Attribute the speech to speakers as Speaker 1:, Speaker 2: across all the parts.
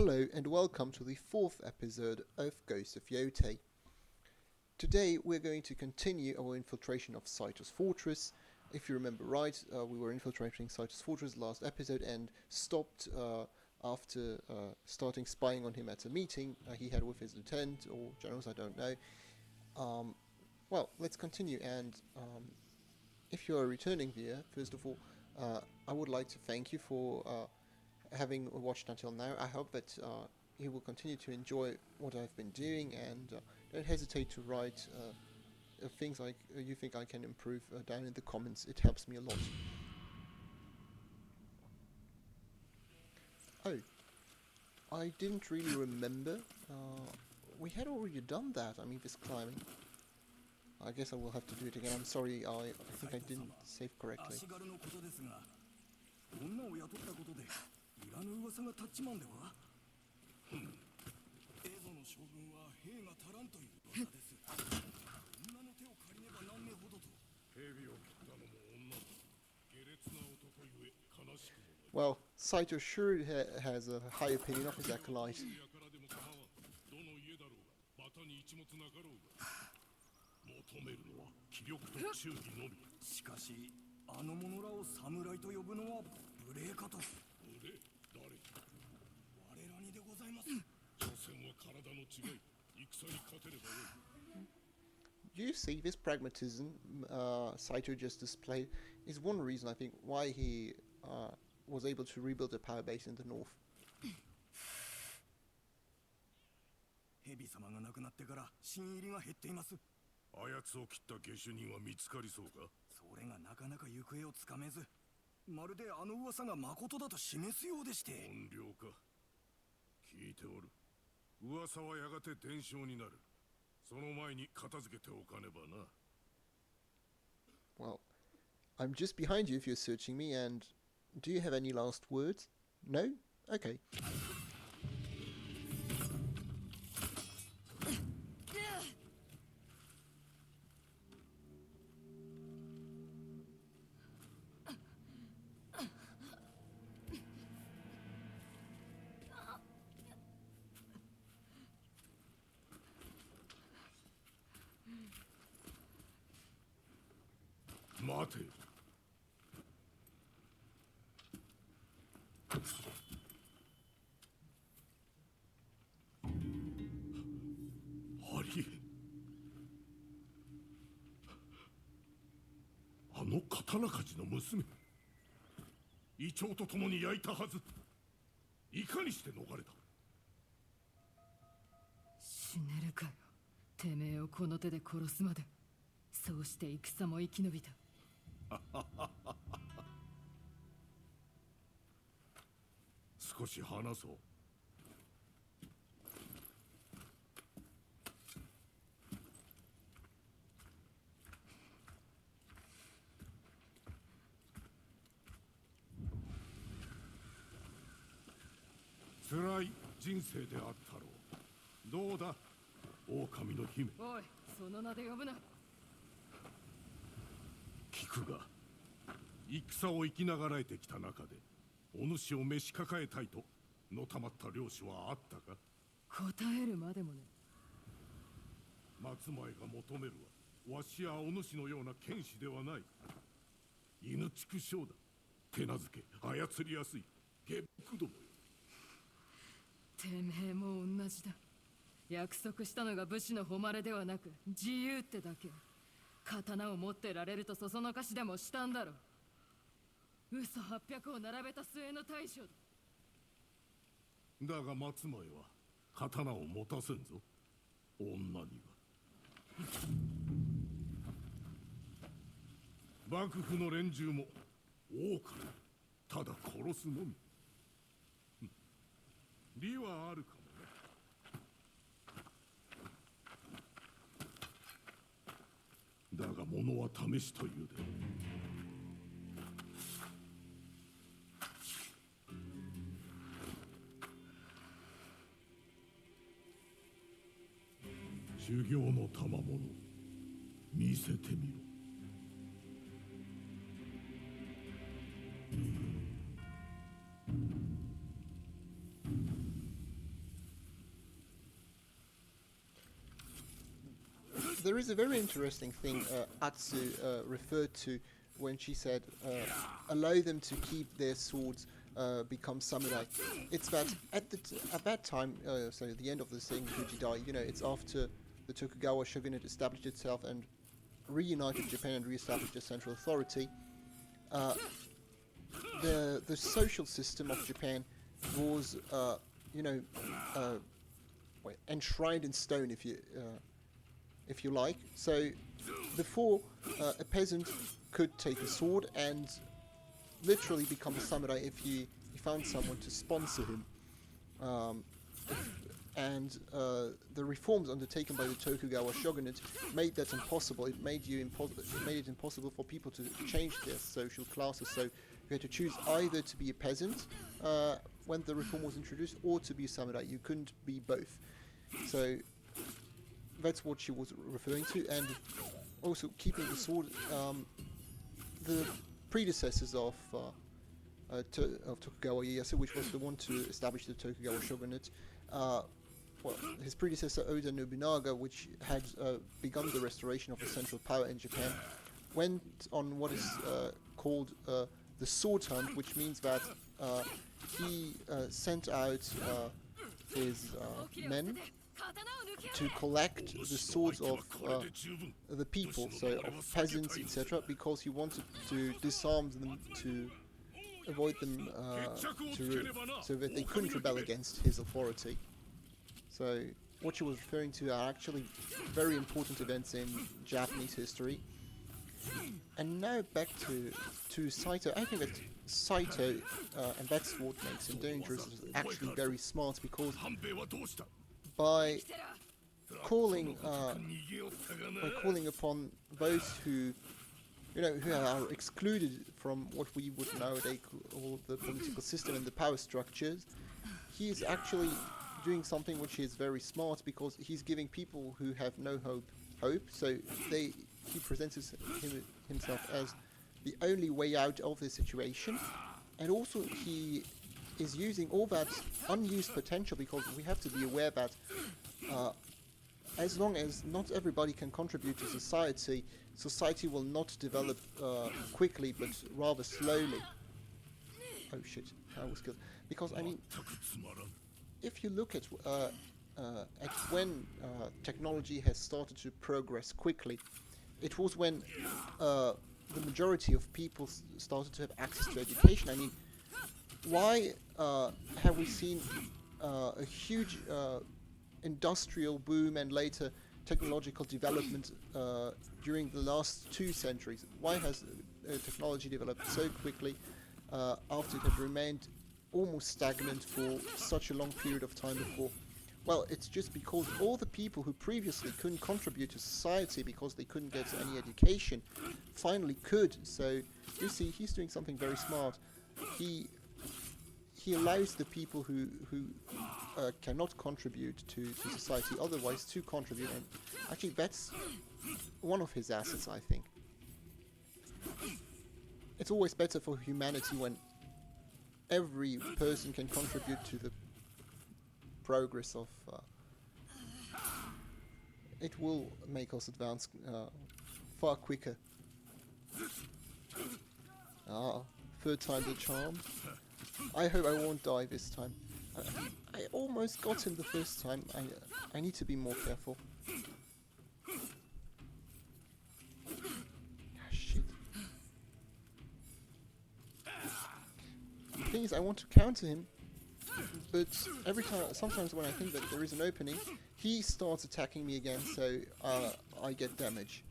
Speaker 1: Hello and welcome to the fourth episode of Ghost of Yotei. Today we're going to continue our infiltration of Saito's fortress. If you remember right, we were infiltrating Saito's fortress last episode and stopped after starting spying on him at a meeting he had with his lieutenant or generals, I don't know. Well, let's continue, and if you're a returning viewer, first of all, I would like to thank you for having watched until now. I hope that you will continue to enjoy what I've been doing, and don't hesitate to write things like you think I can improve down in the comments. It helps me a lot. Oh, I didn't really remember. We had already done that. I mean, this climbing. I guess I will have to do it again. I'm sorry, I think I didn't save correctly. Well, Saito sure has a high opinion of his acolyte. You see, this pragmatism Saito just displayed is one reason, I think, why he was able to rebuild a power base in the north. Well, I'm just behind you if you're searching me, and do you have any last words? No? Okay. there is a very interesting thing Atsu referred to when she said, allow them to keep their swords, become samurai. It's that at that time, so at the end of the Sengoku Jidai, it's after the Tokugawa shogunate established itself and reunited Japan and re-established a central authority. The social system of Japan was, enshrined in stone, if you like. So before, a peasant could take a sword and literally become a samurai if he found someone to sponsor him. And the reforms undertaken by the Tokugawa shogunate made that impossible. It made it impossible for people to change their social classes. So you had to choose either to be a peasant when the reform was introduced, or to be a samurai. You couldn't be both. So that's what she was referring to. And also keeping the sword. The predecessors of Tokugawa Ieyasu, which was the one to establish the Tokugawa shogunate, his predecessor Oda Nobunaga, which had begun the restoration of the central power in Japan, went on what is called the sword hunt, which means that he sent out his men to collect the swords of the people, so of peasants, etc., because he wanted to disarm them to avoid them so that they couldn't rebel against his authority. So what she was referring to are actually very important events in Japanese history. And now back to Saito. I think that Saito, and that's what makes him dangerous, is actually very smart, because by calling upon those who are excluded from what we would nowadays call the political system and the power structures, he is actually doing something which is very smart, because he's giving people who have no hope. So he presents himself as the only way out of the situation, and also he is using all that unused potential, because we have to be aware that as long as not everybody can contribute to society will not develop quickly, but rather slowly. Oh shit, that was good. Because, I mean, if you look at when technology has started to progress quickly, it was when the majority of people started to have access to education. I mean, why have we seen a huge industrial boom and later technological development during the last 2 centuries? Why has technology developed so quickly after it had remained almost stagnant for such a long period of time before? Well, it's just because all the people who previously couldn't contribute to society because they couldn't get any education finally could. So you see, he's doing something very smart. He allows the people who cannot contribute to society otherwise to contribute, and actually that's one of his assets, I think. It's always better for humanity when every person can contribute to the progress of... it will make us advance far quicker. Third time's a charm. I hope I won't die this time. I almost got him the first time. I need to be more careful. Shit. The thing is, I want to counter him, but sometimes when I think that there is an opening, he starts attacking me again, so I get damage.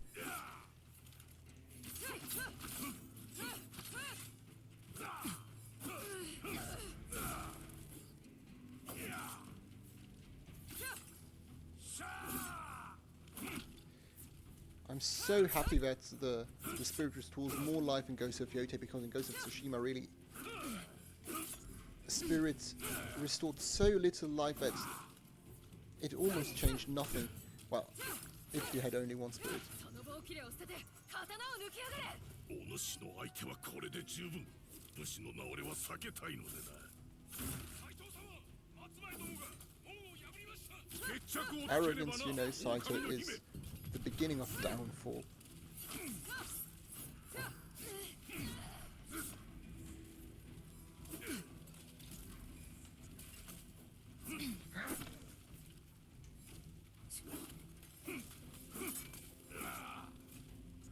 Speaker 1: I'm so happy that the spirit restores more life in Ghost of Yotei, because in Ghost of Tsushima really spirit restored so little life that it almost changed nothing. Well, if you had only one spirit. Arrogance, Saito, is the beginning of downfall.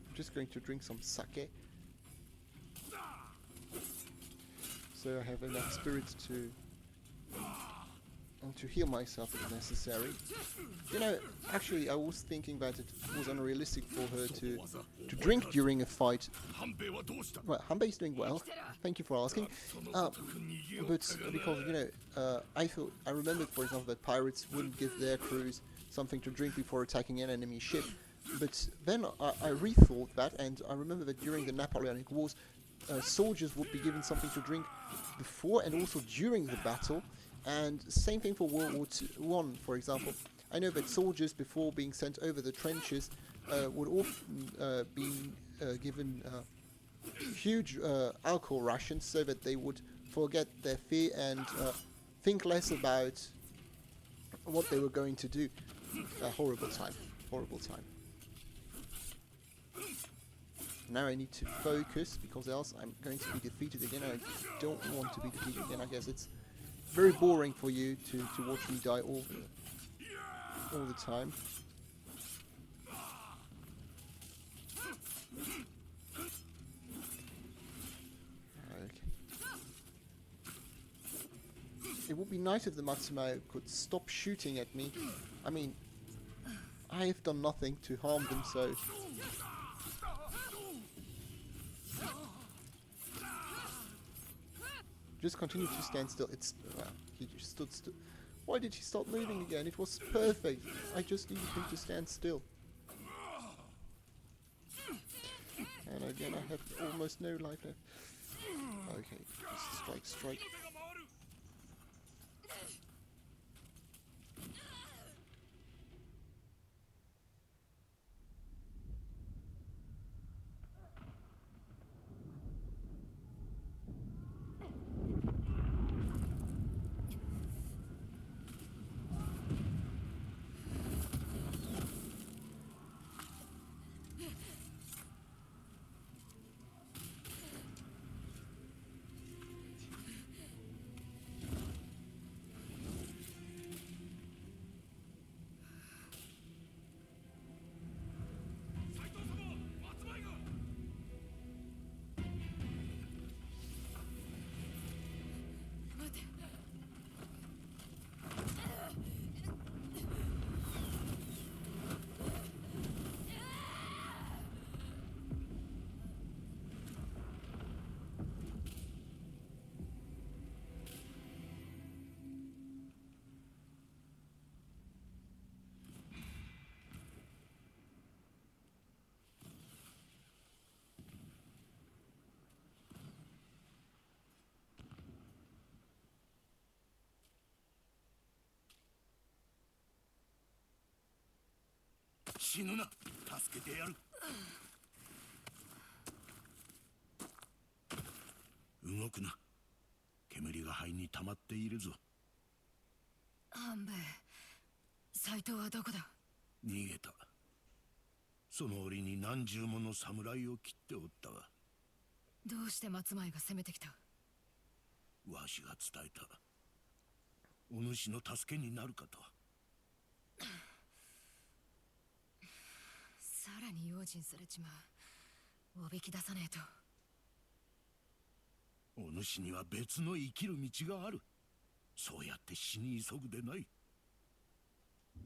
Speaker 1: I'm just going to drink some sake, so I have enough spirits to heal myself if necessary. You know, actually I was thinking that it was unrealistic for her to drink during a fight. Well, Hanbei's doing well, thank you for asking. But because, you know, I remembered, for example, that pirates wouldn't give their crews something to drink before attacking an enemy ship. But then I rethought that, and I remember that during the Napoleonic Wars, soldiers would be given something to drink before and also during the battle. And same thing for World War I, for example. I know that soldiers, before being sent over the trenches, would often be given huge alcohol rations so that they would forget their fear and think less about what they were going to do. A horrible time. Horrible time. Now I need to focus, because else I'm going to be defeated again. I don't want to be defeated again. I guess it's very boring for you to watch me die all the time. Okay. It would be nice if the Matsumae could stop shooting at me. I mean, I have done nothing to harm them, so... Just continue to stand still. It's... he just stood still. Why did he stop moving again? It was perfect. I just needed him to stand still. And again, I have almost no life left. Okay, just strike, strike.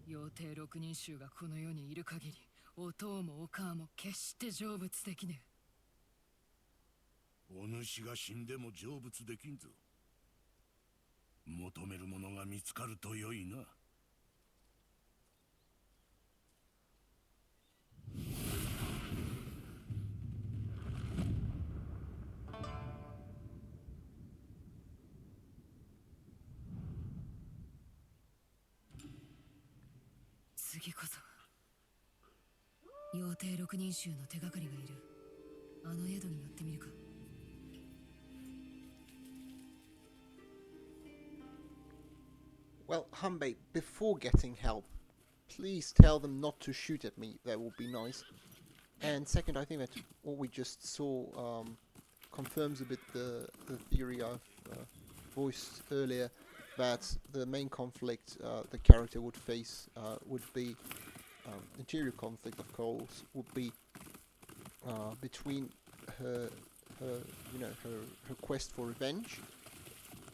Speaker 2: Yotei 6人衆がこの世にいる限り、お父もお母も決して成仏できねえ。お主が死んでも成仏できんぞ。求めるものが見つかると良いな。次こそ妖帝6人衆の手がかりがいる。あの宿に寄ってみるか。
Speaker 1: Well, Hanbei, before getting help, please tell them not to shoot at me. That would be nice. And second, I think that what we just saw confirms a bit the theory I've voiced earlier, that the main conflict the character would face would be interior conflict, of course, would be between her her quest for revenge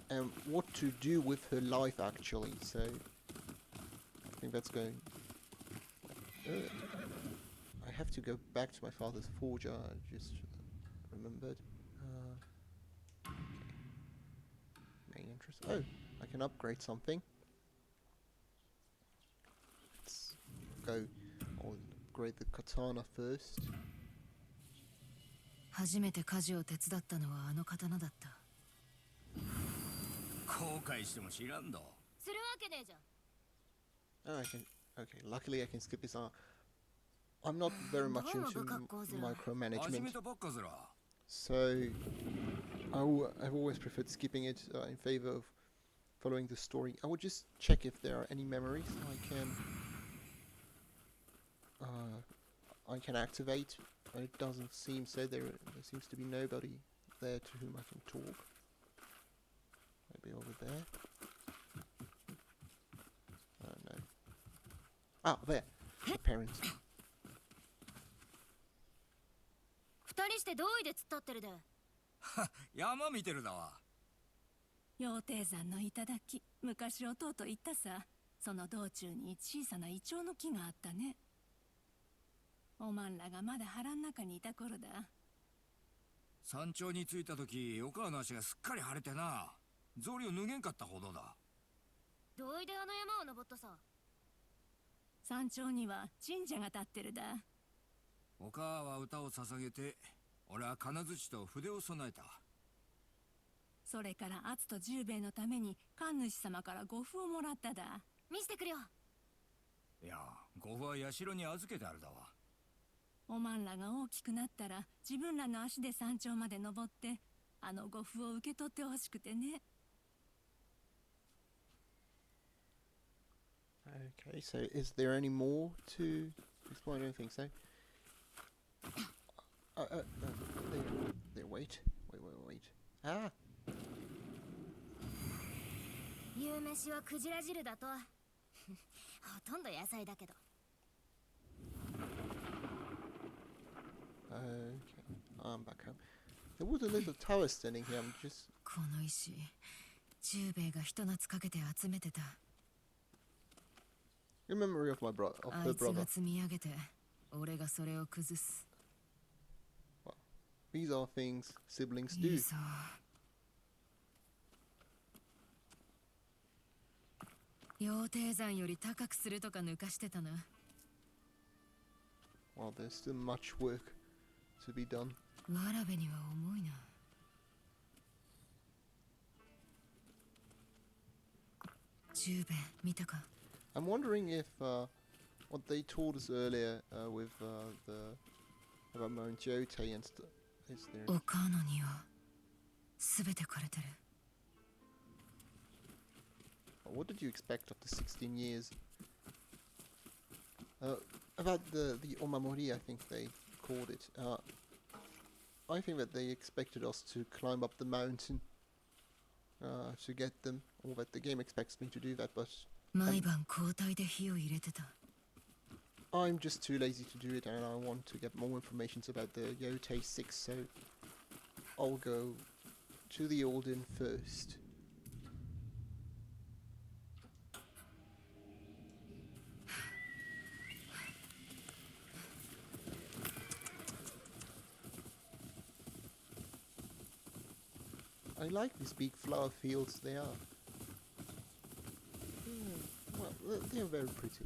Speaker 1: and what to do with her life actually. So I think that's going. I have to go back to my father's forge. I just remembered. Okay. Main interest. Oh, I can upgrade something. Let's go. I'll upgrade the katana first.
Speaker 2: 初めて家事を手伝ったのはあの刀だった。
Speaker 3: 後悔しても知らんど。
Speaker 2: するわけねえじゃん。
Speaker 1: Oh, I can. Okay, luckily I can skip this. I'm not very much into micromanagement, so I've always preferred skipping it in favor of following the story. I would just check if there are any memories I can activate. It doesn't seem so. There seems to be nobody there to whom I can talk. Maybe over there. Oh no. Ah, there. The parents.
Speaker 2: 二人してどういで突っ立ってるで。
Speaker 3: 山見てるだわ。
Speaker 4: 羊蹄山の頂、昔弟言ったさ。その道中に小さなイチョウの木があったね。おまんらがまだ腹ん中にいた頃だ。
Speaker 3: 山頂に着いた時、お母の足がすっかり腫れてな。草履を脱げんかったほどだ。
Speaker 2: どういであの山を登ったさ。
Speaker 4: 山頂には神社が立ってるだ。
Speaker 3: お母は歌を捧げて、俺は金槌と筆を備えた。
Speaker 4: それから篤と十兵衛のために神主様から呉服をもらっただ。
Speaker 2: 見せてくれよ。
Speaker 3: いや、呉服は社に預けてあるだわ。
Speaker 4: おまんらが大きくなったら自分らの足で山頂まで登ってあの呉服を受け取ってほしくてね。
Speaker 1: Okay, so is there any more to explain? I don't think so. Wait. Ah!
Speaker 2: 夕飯はクジラ汁だと。ほとんど野菜だけど。
Speaker 1: Okay, I'm back home. There was a little tower standing here. I'm just.
Speaker 2: この石、十兵衛がひと夏かけて集めてた。
Speaker 1: In memory of my brother, of
Speaker 2: あ
Speaker 1: her
Speaker 2: いつが
Speaker 1: brother.
Speaker 2: 積み上げて、俺がそれを崩す。
Speaker 1: These are things siblings
Speaker 2: いい
Speaker 1: do.
Speaker 2: ぞ。羊蹄山より高くするとか抜かしてたな。
Speaker 1: Well, there's still much work to be done.
Speaker 2: わらべには重いな。十兵衛見たか。
Speaker 1: I'm wondering if what they told us earlier with about Mount Yotei and stuff. Is there?
Speaker 2: お母の庭、すべて枯れてる。
Speaker 1: What did you expect after 16 years? About the Omamori, I think they called it. I think that they expected us to climb up the mountain to get them, or that the game expects me to do that, but
Speaker 2: 毎晩交代で火を入れてた。
Speaker 1: I'm just too lazy to do it, and I want to get more information about the Yotei 6, so I'll go to the Olden first. I like these big flower fields, they are. Well, they're very pretty.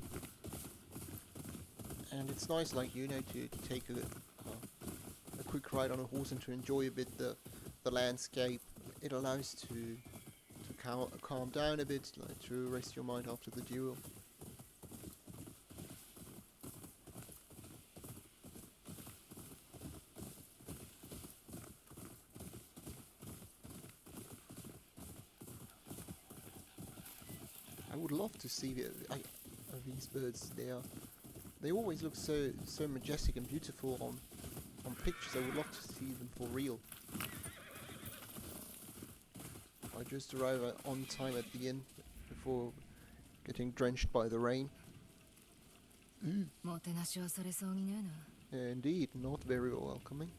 Speaker 1: And it's nice, like, you know, to take a quick ride on a horse and to enjoy a bit the landscape. It allows to calm down a bit, like to rest your mind after the duel. I would love to see these birds. They always look so majestic and beautiful on pictures. I would love to see them for real. I just arrived on time at the inn before getting drenched by the rain.
Speaker 2: もてなしはされそうにねえな。
Speaker 1: Indeed, not very welcoming.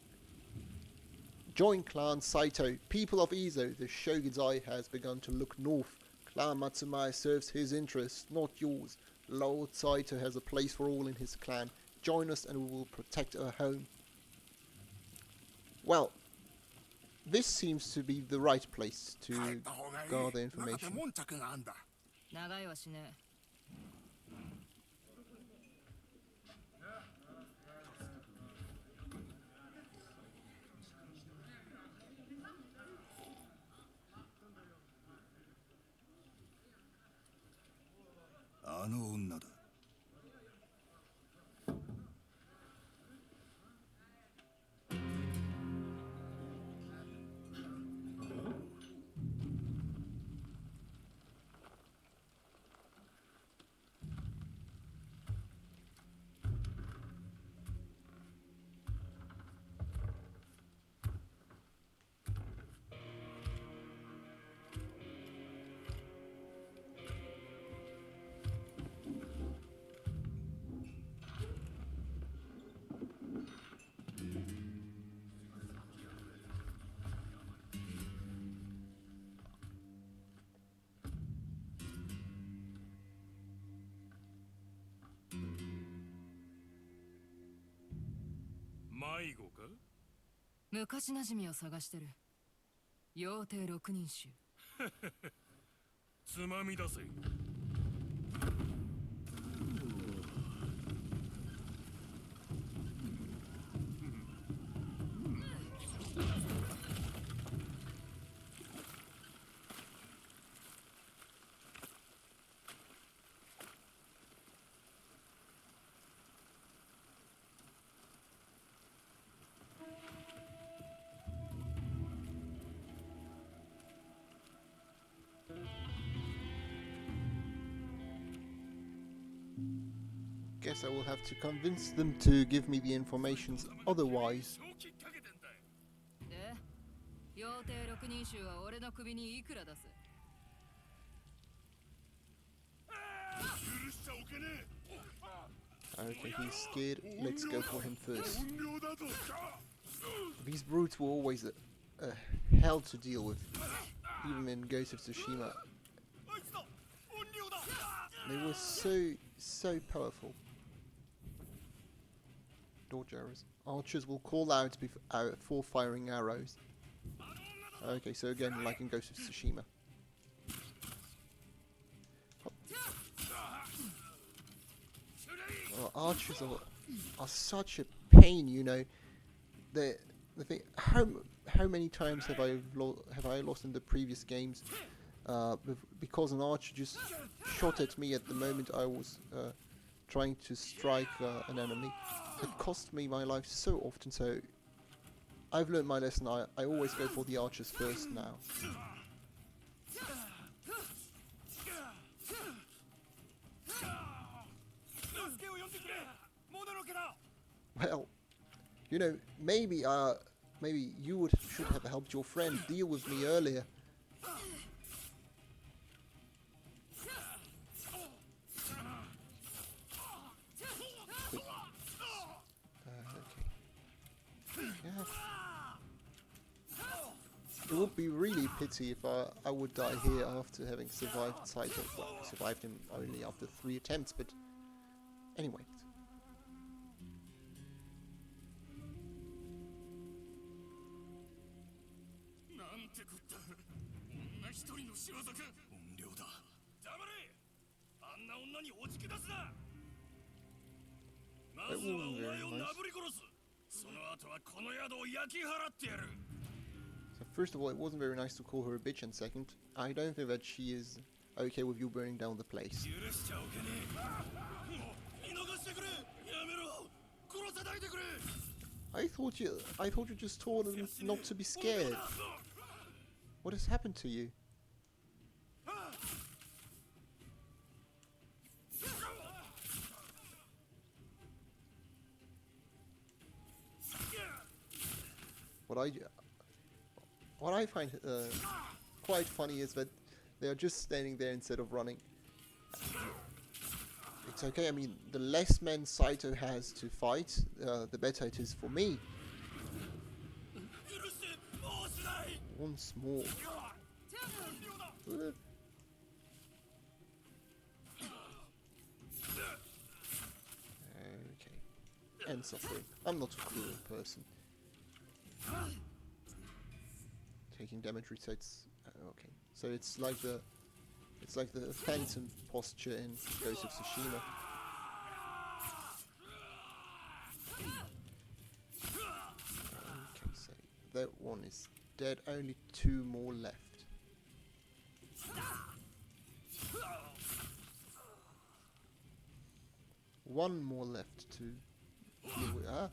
Speaker 1: Join Clan Saito. People of Izo, the shogun's eye has begun to look north. Clan Matsumai serves his interests, not yours. Lord Saito has a place for all in his clan. Join us and we will protect our home. Well, this seems to be the right place to gather information.
Speaker 2: 長いはしねえ。
Speaker 3: あの女だ。
Speaker 5: 迷子か？
Speaker 2: 昔なじみを探してる。妖帝六人衆。
Speaker 5: つまみ出せ。
Speaker 1: Guess I will have to convince them to give me the information, otherwise...
Speaker 2: で、妖帝六人衆は俺の首にいくら出す？
Speaker 1: Okay, he's scared. Let's go for him first. These brutes were always a hell to deal with, even in Ghost of Tsushima. They were so powerful. Dodge arrows. Archers will call out before firing arrows. Okay, so again, like in Ghost of Tsushima. Well, archers are such a pain, you know. The thing, how many times have I lost in the previous games because an archer just shot at me at the moment I was trying to strike an enemy. It cost me my life so often, so I've learned my lesson. I always go for the archers first now. Well, you know, maybe you should have helped your friend deal with me earlier. Okay. Yeah. It would be really a pity if I would die here after having survived Saito. Well, I survived him only after 3 attempts, but anyway. That wasn't very nice. So first of all, it wasn't very nice to call her a bitch, and second, I don't think that she is okay with you burning down the place. I thought you just told him not to be scared. What has happened to you? what I find quite funny is that they are just standing there instead of running. It's okay. I mean, the less men Saito has to fight, the better it is for me. Once more. Okay. And suffering. I'm not a cruel person. Taking damage resets. Okay. So it's like the phantom posture in Ghost of Tsushima. Okay, so that one is dead. Only 2 more left. One more left to deal with. Ah.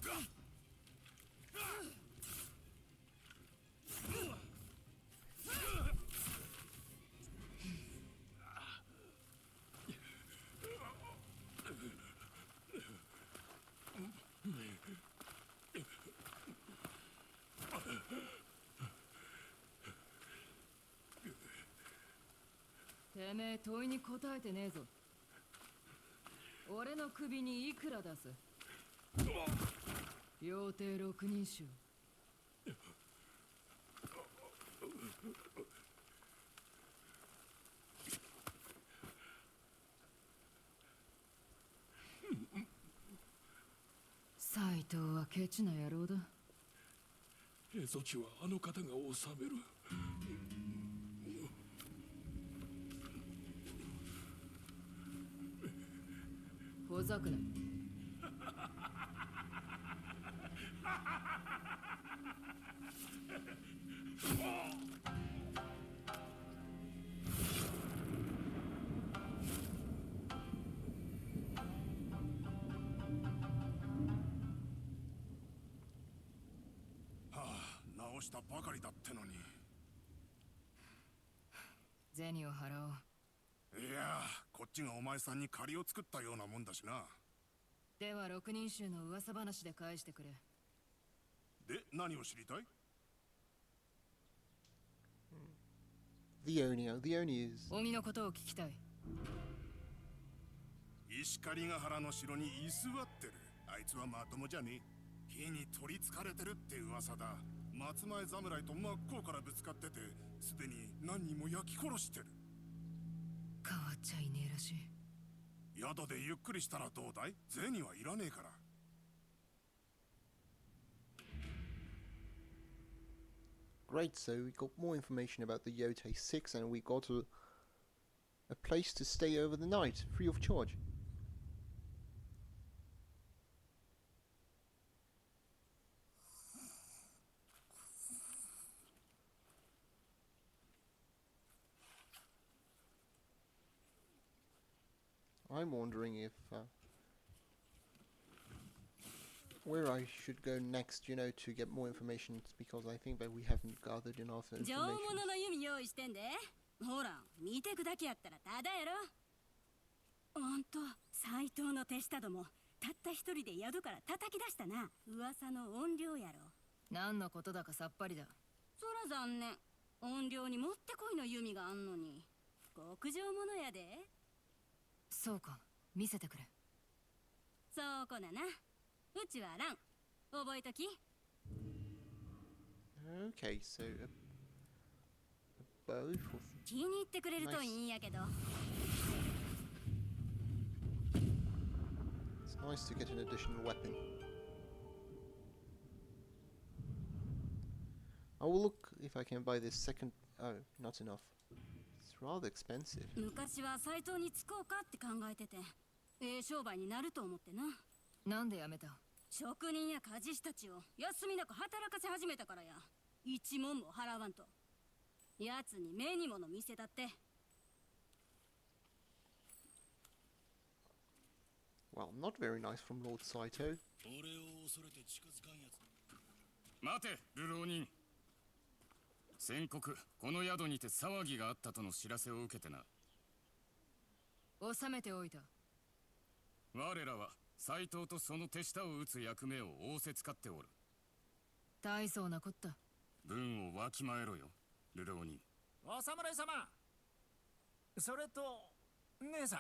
Speaker 2: てめえ問いに答えてねえぞ。俺の首にいくら出す？妖帝6人衆。斎藤はケチな野郎だ。
Speaker 5: 蝦夷地はあの方が治める。
Speaker 2: ほざくな。
Speaker 3: 直したばかりだってのに。
Speaker 2: 銭を払おう。
Speaker 3: いや、こっちがお前さんに借りを作ったようなもんだしな。
Speaker 2: では6人衆の噂話で返してくれ。
Speaker 3: で、何を知りたい？
Speaker 1: The Oni is...
Speaker 2: 鬼のことを聞きたい。
Speaker 3: 石狩ヶ原の城に居座ってる。あいつはまともじゃねえ。火に取りつかれてるって噂だ。松前侍と真っ向からぶつかってて、すでに何人も焼き殺してる。
Speaker 2: 変わっちゃいねえらしい。
Speaker 3: 宿でゆっくりしたらどうだい？銭はいらねえから。
Speaker 1: Great, so we got more information about the Yotei 6 and we got a place to stay over the night, free of charge. I'm wondering if where I should go next, you know, to get more information, because I think that we haven't gathered enough
Speaker 4: 上
Speaker 1: information.
Speaker 4: 物の弓用意してんで。ほら、見てくだけやったらただやろ。ほんと、斎藤の手下ども、たった一人で宿から叩き出したな。噂の怨霊やろ。
Speaker 2: 何のことだかさっぱりだ。
Speaker 4: そら残念。怨霊にもってこいの弓があんのに。極上物やで。
Speaker 2: そうか、見せてくれ。
Speaker 4: そうこなな。うちはラン。覚えとき。
Speaker 1: Okay, so a bow for...
Speaker 4: 気に入ってくれるといいんやけど。
Speaker 1: It's nice to get an additional weapon. I will look if I can buy this second... Oh, not enough. It's rather expensive.
Speaker 4: 昔は斎藤につこうかって考えてて、商売になると思ってな。
Speaker 2: なんでやめた？
Speaker 4: 職人や鍛冶師たちを休みなく働かせ始めたからや。一文も払わんと。やつに目に物見せたって。
Speaker 1: Well, not very nice from Lord Saito.
Speaker 5: 俺を恐れて近づかんやつ。
Speaker 3: 待て、流浪人。先刻、この宿にて騒ぎがあったとの知らせを受けてな。
Speaker 2: 収めておいた。
Speaker 3: 我らは斎藤とその手下を打つ役目を仰せつかっておる。
Speaker 2: 大層なこった。
Speaker 3: 文をわきまえろよ、ルローニ。
Speaker 6: お侍様。それと姉さ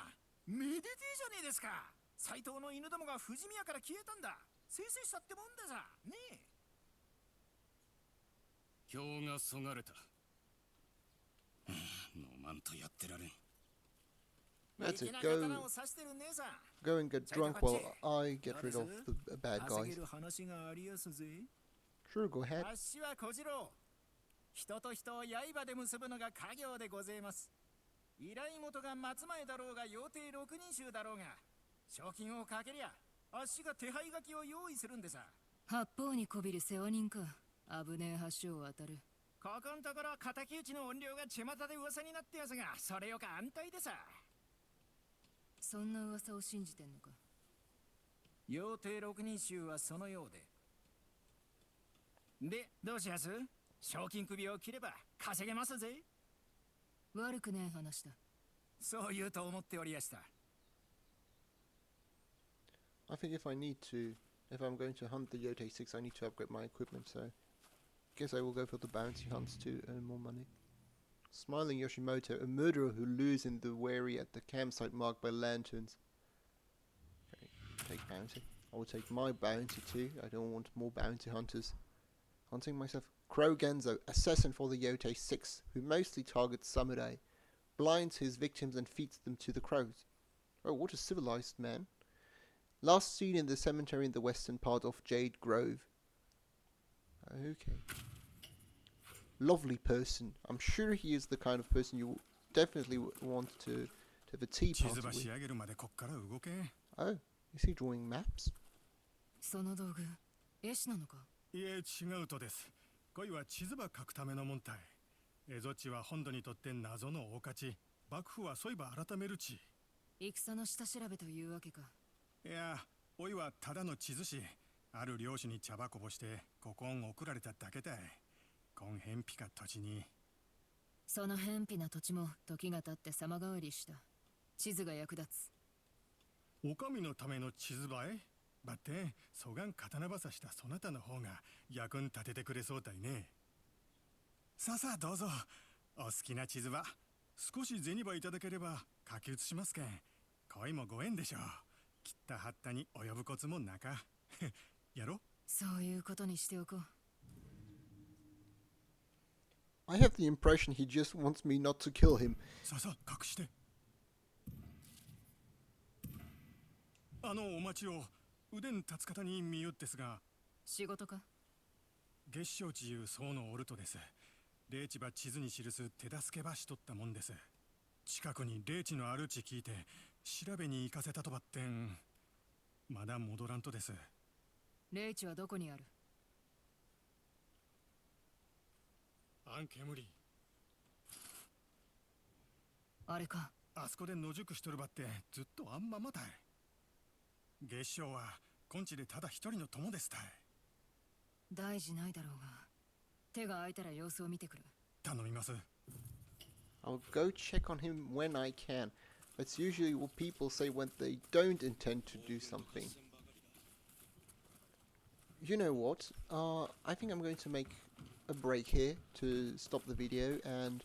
Speaker 6: ん、めでてえじゃねえですか。斎藤の犬どもが富士宮から消えたんだ。せいせいしたってもんでさねえ。
Speaker 3: 今日がそがれた。飲まんとやってられん。
Speaker 1: That's it.
Speaker 6: 粋な刀を刺してる姉さん。
Speaker 1: Go and get drunk while I get rid of the bad
Speaker 6: 稼
Speaker 1: guys.
Speaker 6: げる話がありやすぜ。
Speaker 1: Sure, go ahead.
Speaker 6: あっしは小次郎。人と人を刃で結ぶのが家業でございます。依頼元が松前だろうが妖帝六人衆だろうが、賞金をかけりゃあっしが手配書きを用意するんでさ。
Speaker 2: 八方にこびる世話人か。危ねえ橋を渡る。
Speaker 6: ここんところ敵討ちの怨霊が巷で噂になってやすが、それよか安泰でさ。
Speaker 2: そんな噂を信じてんのか。
Speaker 6: 妖帝六人衆はそのようで。で、どうしやす？賞金首を切れば稼げますぜ。
Speaker 2: 悪くねえ話だ。
Speaker 6: そう言うと思っておりやした。
Speaker 1: I think if I'm going to hunt the Yotei 6, I need to upgrade my equipment, so guess I will go for the bounty hunts to earn more money. Smiling Yoshimoto, a murderer who lures in the wary at the campsite marked by lanterns. Okay, take bounty. I will take my bounty too. I don't want more bounty hunters. Hunting myself. Crow Genzo, assassin for the Yotei 6, who mostly targets samurai, blinds his victims and feeds them to the crows. Oh, what a civilized man. Last seen in the cemetery in the western part of Jade Grove. Okay. Lovely person. I'm sure he is the kind of person you definitely want to have a tea
Speaker 3: 地
Speaker 1: party
Speaker 3: 図ば
Speaker 1: with.
Speaker 3: 仕上げるまでこっから動け。
Speaker 1: Oh, is he drawing maps?
Speaker 2: その道具、絵師なのか。
Speaker 3: いえ、違うとです。恋は地図ば書くためのもんたい。蝦夷地は本土にとって謎の大勝ち。幕府はそういば改めるち。
Speaker 2: 戦の下調べというわけか。
Speaker 3: いや、おいはただの地図師。ある漁師に茶葉こぼしてここん送られただけたい。こん偏僻か土地に。
Speaker 2: その偏僻な土地も時が経って様変わりした。地図が役立つ。
Speaker 3: お上のための地図ばえばって、そがん刀ばさしたそなたの方が役に立ててくれそうだいね。さあさあどうぞ。お好きな地図ば少し銭ばいただければ書き写しますけん。恋もご縁でしょう。切ったはったに及ぶコツもなか。やろ。
Speaker 2: そういうことにしておこう。
Speaker 1: I have the impression he just wants me not to kill him.
Speaker 3: さあさあ隠して。お待ちを。腕に立つ方に見ゆですが。
Speaker 2: 仕事か。
Speaker 3: 月照地いう僧のオルトです。霊地ば地図に記す手助けばしとったもんです。近くに霊地のある地聞いて調べに行かせたとばってん。まだ戻らんとです。
Speaker 2: 霊地はどこにある？
Speaker 3: アンケムリ。
Speaker 2: あれか。
Speaker 3: あそこで野宿しとるばってずっとあんままたい。月照は今地でただ一人の友ですたい。
Speaker 2: 大事ないだろうが、手が空いたら様子を見てくる。
Speaker 3: 頼みます。
Speaker 1: I'll go check on him when I can. That's usually what people say when they don't intend to do something. You know what? I think I'm going to make a break here to stop the video, and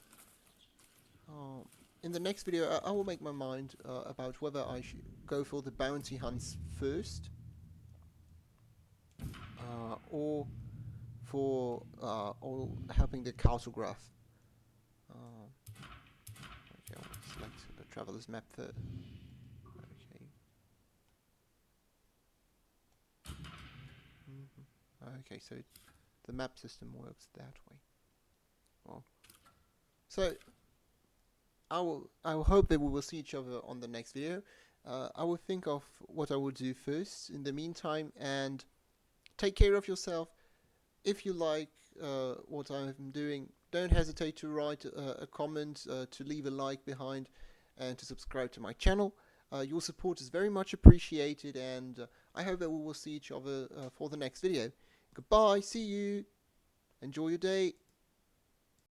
Speaker 1: in the next video I will make my mind about whether I should go for the bounty hunts first, or for or helping the cartograph. Okay, I'll select the traveler's map first. Okay. Okay, so the map system works that way. Well, so I will hope that we will see each other on the next video. I will think of what I will do first in the meantime, and take care of yourself. If you like what I'm doing, don't hesitate to write a comment, to leave a like behind, and to subscribe to my channel. Your support is very much appreciated, and I hope that we will see each other for the next video. Goodbye, see you, enjoy your day.